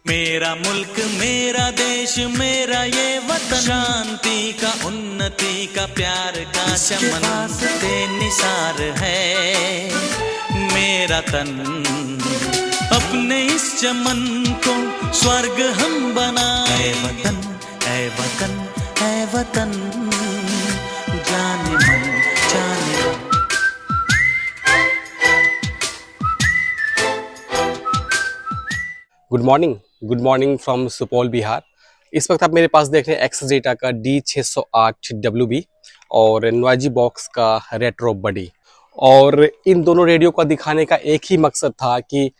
मेरा मुल्क मेरा देश मेरा ये वतन, शांति का उन्नति का प्यार का चमन निसार है मेरा तन। अपने इस चमन को स्वर्ग हम बनाए, वतन ऐ वतन ऐ वतन, जाने मन जाने मन। Good morning from Supaul Bihar. इस वक्त आप मेरे पास देख रहे हैं एक्सेस डेटा का D608WB और नॉइजी बॉक्स का रेट्रो बडी। और इन दोनों रेडियो का दिखाने का एक ही मकसद था कि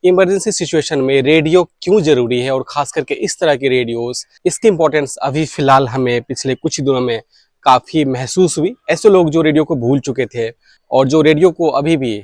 इमरजेंसी सिचुएशन में रेडियो क्यों ज़रूरी है, और ख़ास करके इस तरह के रेडियोस, इसकी इम्पोर्टेंस अभी फ़िलहाल हमें पिछले कुछ दिनों में काफ़ी महसूस हुई। ऐसे लोग जो रेडियो को भूल चुके थे और जो रेडियो को अभी भी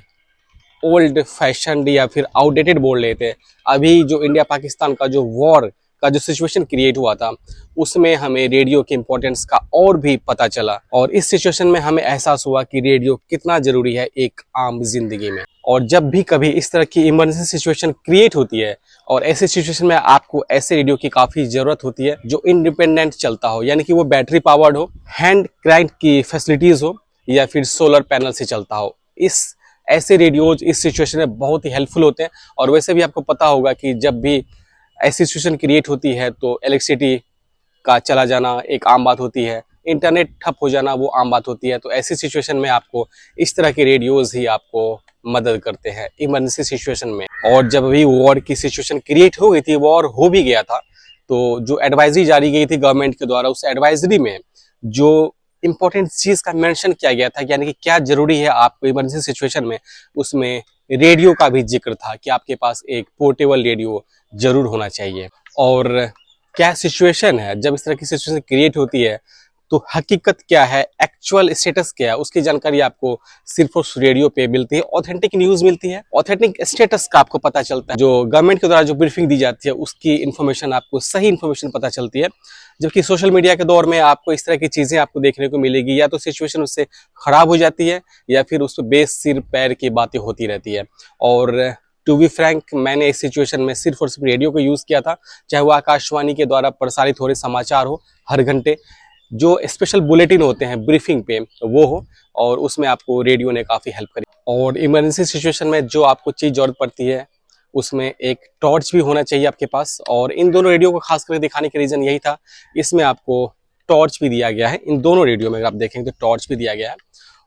ओल्ड फैशन या फिर आउटडेटेड बोल रहे थे, अभी जो इंडिया पाकिस्तान का जो वॉर का जो सिचुएशन क्रिएट हुआ था उसमें हमें रेडियो के इम्पोर्टेंस का और भी पता चला, और इस सिचुएशन में हमें एहसास हुआ कि रेडियो कितना ज़रूरी है एक आम जिंदगी में। और जब भी कभी इस तरह की इमरजेंसी सिचुएशन क्रिएट होती है और ऐसे सिचुएशन में आपको ऐसे रेडियो की काफ़ी ज़रूरत होती है जो इंडिपेंडेंट चलता हो, यानी कि वो बैटरी पावर्ड हो, हैंड क्रैंक की फैसिलिटीज़ हो या फिर सोलर पैनल से चलता हो। ऐसे रेडियोज इस सिचुएशन में बहुत ही हेल्पफुल होते हैं। और वैसे भी आपको पता होगा कि जब भी ऐसी सिचुएशन क्रिएट होती है तो इलेक्ट्रिसिटी का चला जाना एक आम बात होती है, इंटरनेट ठप हो जाना वो आम बात होती है। तो ऐसी सिचुएशन में आपको इस तरह के रेडियोज ही आपको मदद करते हैं इमरजेंसी सिचुएशन में। और जब भी वॉर की सिचुएशन क्रिएट हो गई थी, वॉर हो भी गया था, तो जो एडवाइजरी जारी गई थी गवर्नमेंट के द्वारा, उस एडवाइजरी में जो इंपॉर्टेंट चीज़ का मेंशन किया गया था, यानी कि क्या जरूरी है आपको इमरजेंसी सिचुएशन में, उसमें रेडियो का भी जिक्र था कि आपके पास एक पोर्टेबल रेडियो जरूर होना चाहिए। और क्या सिचुएशन है, जब इस तरह की सिचुएशन क्रिएट होती है तो हकीकत क्या है, एक्चुअल स्टेटस क्या है, उसकी जानकारी आपको सिर्फ उस रेडियो पे मिलती है। ऑथेंटिक न्यूज़ मिलती है, ऑथेंटिक स्टेटस का आपको पता चलता है। जो गवर्नमेंट के द्वारा जो ब्रीफिंग दी जाती है उसकी इन्फॉर्मेशन आपको, सही इन्फॉर्मेशन पता चलती है। जबकि सोशल मीडिया के दौर में आपको इस तरह की चीज़ें आपको देखने को मिलेगी, या तो सिचुएशन उससे ख़राब हो जाती है या फिर उस पर बेस सिर पैर की बातें होती रहती है। और टू बी फ्रैंक, मैंने इस सिचुएशन में सिर्फ और सिर्फ रेडियो को यूज़ किया था, चाहे वो आकाशवाणी के द्वारा प्रसारित हो रहे समाचार हो हर घंटे, जो स्पेशल बुलेटिन होते हैं ब्रीफिंग पे वो हो, और उसमें आपको रेडियो ने काफ़ी हेल्प करी। और इमरजेंसी सिचुएशन में जो आपको चीज़ ज़रूरत पड़ती है उसमें एक टॉर्च भी होना चाहिए आपके पास। और इन दोनों रेडियो को खास करके दिखाने का रीज़न यही था, इसमें आपको टॉर्च भी दिया गया है। इन दोनों रेडियो में अगर आप देखेंगे तो टॉर्च भी दिया गया है।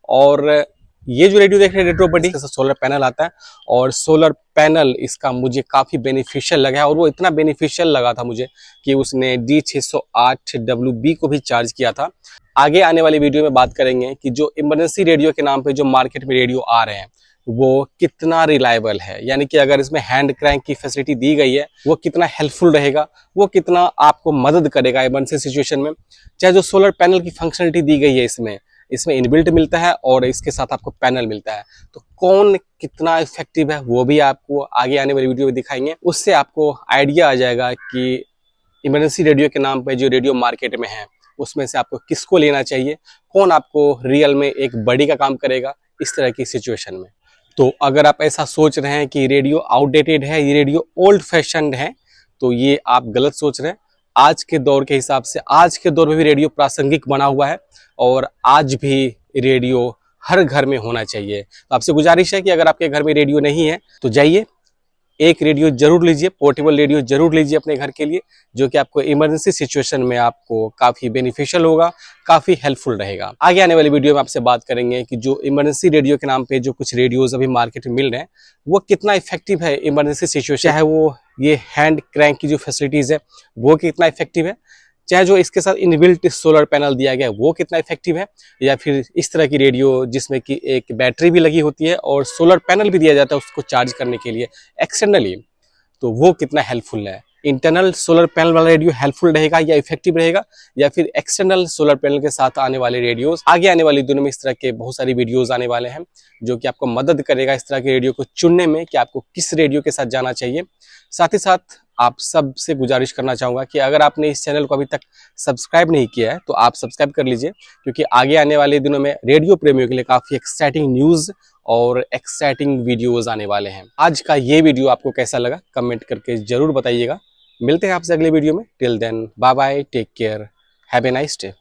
और ये जो रेडियो देख रहे हैं रेट्रो बडी, सोलर पैनल आता है, और सोलर पैनल इसका मुझे काफ़ी बेनिफिशियल लगा है। और वो इतना बेनिफिशियल लगा था मुझे कि उसने D608WB को भी चार्ज किया था। आगे आने वाली वीडियो में बात करेंगे कि जो इमरजेंसी रेडियो के नाम पे जो मार्केट में रेडियो आ रहे हैं वो कितना रिलायबल है, यानी कि अगर इसमें हैंड क्रैंक की फैसिलिटी दी गई है वो कितना हेल्पफुल रहेगा, वो कितना आपको मदद करेगा इमरजेंसी सिचुएशन में। चाहे जो सोलर पैनल की फंक्शनलिटी दी गई है इसमें इनबिल्ट मिलता है और इसके साथ आपको पैनल मिलता है, तो कौन कितना इफेक्टिव है वो भी आपको आगे आने वाली वीडियो में दिखाएंगे। उससे आपको आइडिया आ जाएगा कि इमरजेंसी रेडियो के नाम पे जो रेडियो मार्केट में है उसमें से आपको किसको लेना चाहिए, कौन आपको रियल में एक बड़ी का काम करेगा इस तरह की सिचुएशन में। तो अगर आप ऐसा सोच रहे हैं कि रेडियो आउटडेटेड है, ये रेडियो ओल्ड फैशनड है, तो ये आप गलत सोच रहे हैं। आज के दौर के हिसाब से, आज के दौर में भी रेडियो प्रासंगिक बना हुआ है और आज भी रेडियो हर घर में होना चाहिए। तो आपसे गुजारिश है कि अगर आपके घर में रेडियो नहीं है तो जाइए एक रेडियो जरूर लीजिए, पोर्टेबल रेडियो जरूर लीजिए अपने घर के लिए, जो कि आपको इमरजेंसी सिचुएशन में आपको काफ़ी बेनिफिशियल होगा, काफ़ी हेल्पफुल रहेगा। आगे आने वाली वीडियो में आपसे बात करेंगे कि जो इमरजेंसी रेडियो के नाम पे जो कुछ रेडियोज अभी मार्केट में मिल रहे हैं वो कितना इफेक्टिव है इमरजेंसी सिचुएशन, चाहे वो ये हैंड क्रैंक की जो फैसिलिटीज़ है वो कितना इफेक्टिव है, चाहे जो इसके साथ इनबिल्ट सोलर पैनल दिया गया है वो कितना इफेक्टिव है, या फिर इस तरह की रेडियो जिसमें कि एक बैटरी भी लगी होती है और सोलर पैनल भी दिया जाता है उसको चार्ज करने के लिए एक्सटर्नली, तो वो कितना हेल्पफुल है। इंटरनल सोलर पैनल वाला रेडियो हेल्पफुल रहेगा या इफेक्टिव रहेगा, या फिर एक्सटर्नल सोलर पैनल के साथ आने वाले रेडियोस। आगे आने वाली दिनों में इस तरह के बहुत सारी वीडियोस आने वाले हैं जो कि आपको मदद करेगा इस तरह के रेडियो को चुनने में कि आपको किस रेडियो के साथ जाना चाहिए। साथ ही साथ आप सबसे गुजारिश करना चाहूँगा कि अगर आपने इस चैनल को अभी तक सब्सक्राइब नहीं किया है तो आप सब्सक्राइब कर लीजिए, क्योंकि आगे आने वाले दिनों में रेडियो प्रेमियों के लिए काफ़ी एक्साइटिंग न्यूज़ और एक्साइटिंग वीडियोज़ आने वाले हैं। आज का ये वीडियो आपको कैसा लगा कमेंट करके ज़रूर बताइएगा। मिलते हैं आपसे अगले वीडियो में। Till then bye bye, take care, have a nice day.